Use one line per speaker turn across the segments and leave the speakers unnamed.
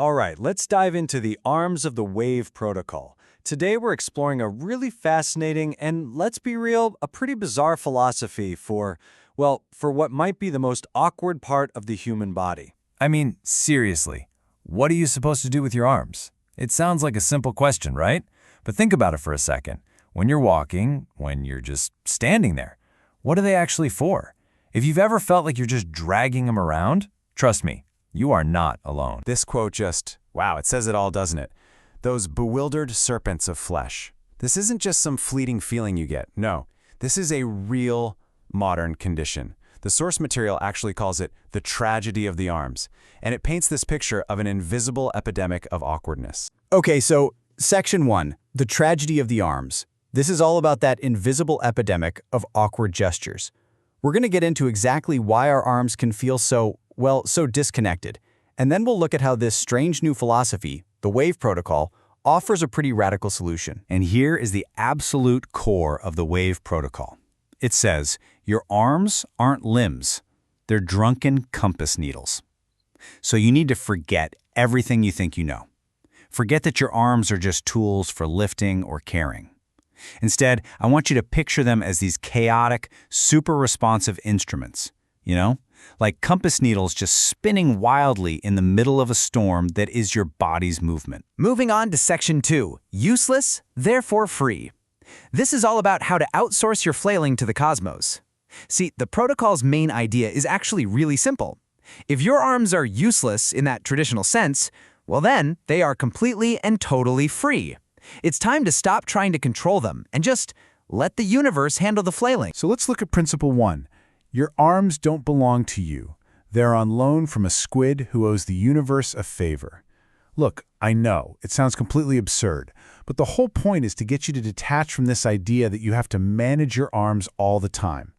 All right, let's dive into the arms of the wave protocol. Today we're exploring a really fascinating and, let's be real, a pretty bizarre philosophy for what might be the most awkward part of the human body.
I mean, seriously, what are you supposed to do with your arms? It sounds like a simple question, right? But think about it for a second. When you're walking, when you're just standing there, what are they actually for? If you've ever felt like you're just dragging them around, trust me, you are not alone.
This quote wow, it says it all, doesn't it? Those bewildered serpents of flesh. This isn't just some fleeting feeling you get. No, this is a real modern condition. The source material actually calls it the tragedy of the arms, and it paints this picture of an invisible epidemic of awkwardness.
Okay, so Section 1, the tragedy of the arms. This is all about that invisible epidemic of awkward gestures. We're going to get into exactly why our arms can feel so disconnected. And then we'll look at how this strange new philosophy, the wave protocol, offers a pretty radical solution.
And here is the absolute core of the wave protocol. It says, your arms aren't limbs. They're drunken compass needles. So you need to forget everything you think you know. Forget that your arms are just tools for lifting or carrying. Instead, I want you to picture them as these chaotic, super responsive instruments, like compass needles just spinning wildly in the middle of a storm that is your body's movement.
Moving on to Section 2, useless, therefore free. This is all about how to outsource your flailing to the cosmos. See, the protocol's main idea is actually really simple. If your arms are useless in that traditional sense, well then, they are completely and totally free. It's time to stop trying to control them and just let the universe handle the flailing.
So let's look at Principle 1. Your arms don't belong to you. They're on loan from a squid who owes the universe a favor. Look, I know, it sounds completely absurd, but the whole point is to get you to detach from this idea that you have to manage your arms all the time.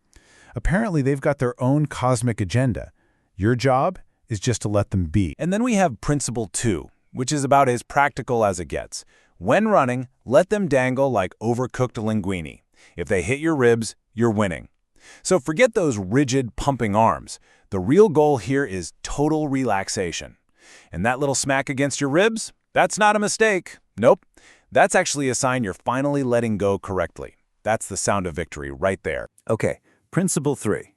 Apparently, they've got their own cosmic agenda. Your job is just to let them be.
And then we have Principle 2, which is about as practical as it gets. When running, let them dangle like overcooked linguine. If they hit your ribs, you're winning. So forget those rigid, pumping arms. The real goal here is total relaxation. And that little smack against your ribs? That's not a mistake. Nope. That's actually a sign you're finally letting go correctly. That's the sound of victory right there.
Okay, Principle 3.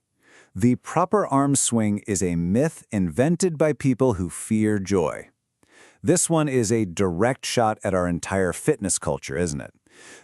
The proper arm swing is a myth invented by people who fear joy. This one is a direct shot at our entire fitness culture, isn't it?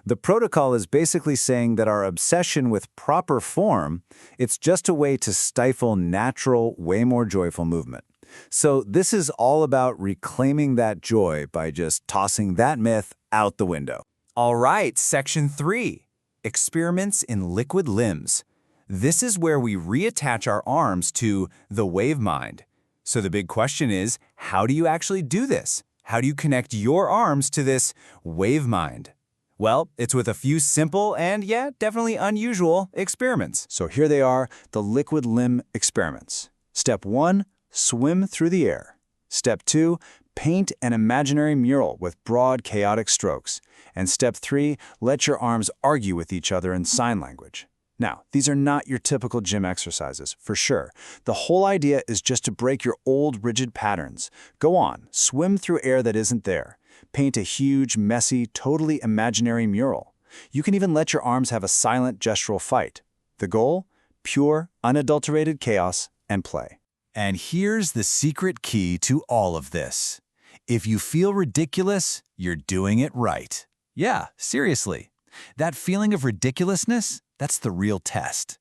The protocol is basically saying that our obsession with proper form, it's just a way to stifle natural, way more joyful movement. So this is all about reclaiming that joy by just tossing that myth out the window.
All right, Section 3, experiments in liquid limbs. This is where we reattach our arms to the wave mind. So the big question is, how do you actually do this? How do you connect your arms to this wave mind? Well, it's with a few simple and, definitely unusual experiments.
So here they are, the liquid limb experiments. Step 1, swim through the air. Step 2, paint an imaginary mural with broad, chaotic strokes. And Step 3, let your arms argue with each other in sign language. Now, these are not your typical gym exercises, for sure. The whole idea is just to break your old, rigid patterns. Go on, swim through air that isn't there. Paint a huge, messy, totally imaginary mural. You can even let your arms have a silent gestural fight. The goal? Pure, unadulterated chaos and play.
And here's the secret key to all of this. If you feel ridiculous, you're doing it right. Yeah, seriously. That feeling of ridiculousness, that's the real test.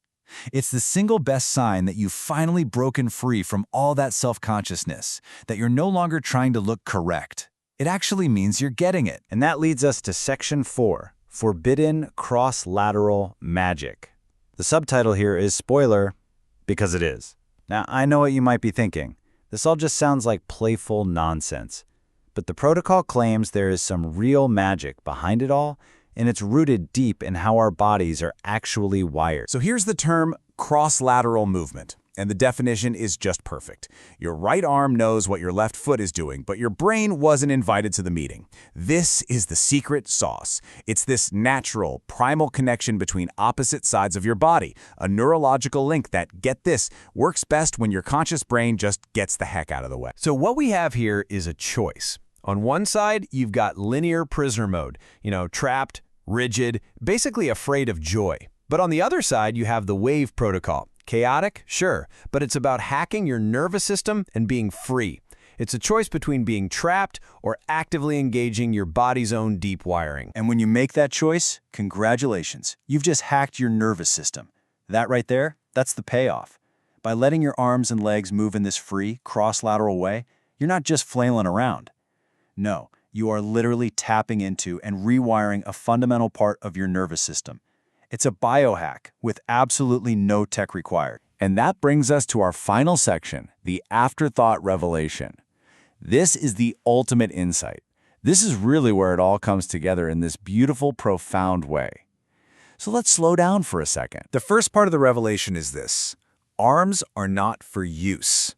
It's the single best sign that you've finally broken free from all that self-consciousness, that you're no longer trying to look correct. It actually means you're getting it.
And that leads us to Section 4, Forbidden Cross-Lateral Magic. The subtitle here is spoiler, because it is. Now, I know what you might be thinking. This all just sounds like playful nonsense. But the protocol claims there is some real magic behind it all, and it's rooted deep in how our bodies are actually wired.
So here's the term cross-lateral movement.
and the definition is just perfect. Your right arm knows what your left foot is doing, but your brain wasn't invited to the meeting. This is the secret sauce. It's this natural, primal connection between opposite sides of your body, a neurological link that, get this, works best when your conscious brain just gets the heck out of the way.
So what we have here is a choice. On one side, you've got linear prisoner mode, trapped, rigid, basically afraid of joy. But on the other side, you have the wave protocol. Chaotic? Sure, but it's about hacking your nervous system and being free. It's a choice between being trapped or actively engaging your body's own deep wiring.
And when you make that choice, congratulations, you've just hacked your nervous system. That right there, that's the payoff. By letting your arms and legs move in this free, cross-lateral way, you're not just flailing around. No, you are literally tapping into and rewiring a fundamental part of your nervous system. It's a biohack with absolutely no tech required. And that brings us to our final section, the afterthought revelation. This is the ultimate insight. This is really where it all comes together in this beautiful, profound way. So let's slow down for a second.
The first part of the revelation is this: arms are not for use.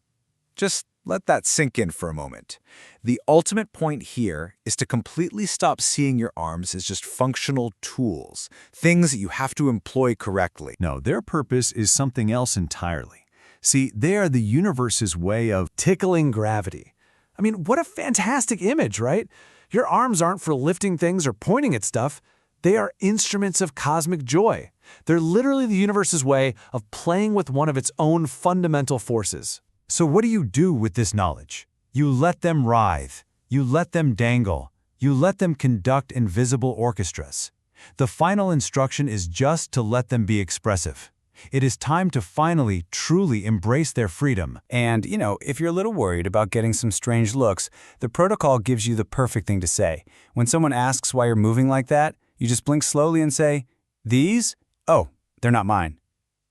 Just let that sink in for a moment. The ultimate point here is to completely stop seeing your arms as just functional tools, things that you have to employ correctly.
No, their purpose is something else entirely. See, they are the universe's way of
Tickling gravity. I mean, what a fantastic image, right? Your arms aren't for lifting things or pointing at stuff. They are instruments of cosmic joy. They're literally the universe's way of playing with one of its own fundamental forces.
So what do you do with this knowledge? You let them writhe. You let them dangle. You let them conduct invisible orchestras. The final instruction is just to let them be expressive. It is time to finally, truly embrace their freedom.
And, if you're a little worried about getting some strange looks, the protocol gives you the perfect thing to say. When someone asks why you're moving like that, you just blink slowly and say, "These? Oh, they're not mine."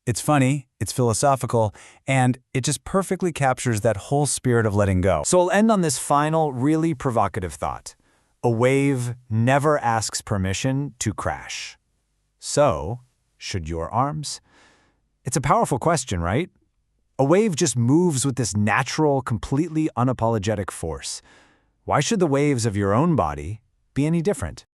It's funny, it's philosophical, and it just perfectly captures that whole spirit of letting go. So I'll end on this final, really provocative thought. A wave never asks permission to crash. So, should your arms? It's a powerful question, right? A wave just moves with this natural, completely unapologetic force. Why should the waves of your own body be any different?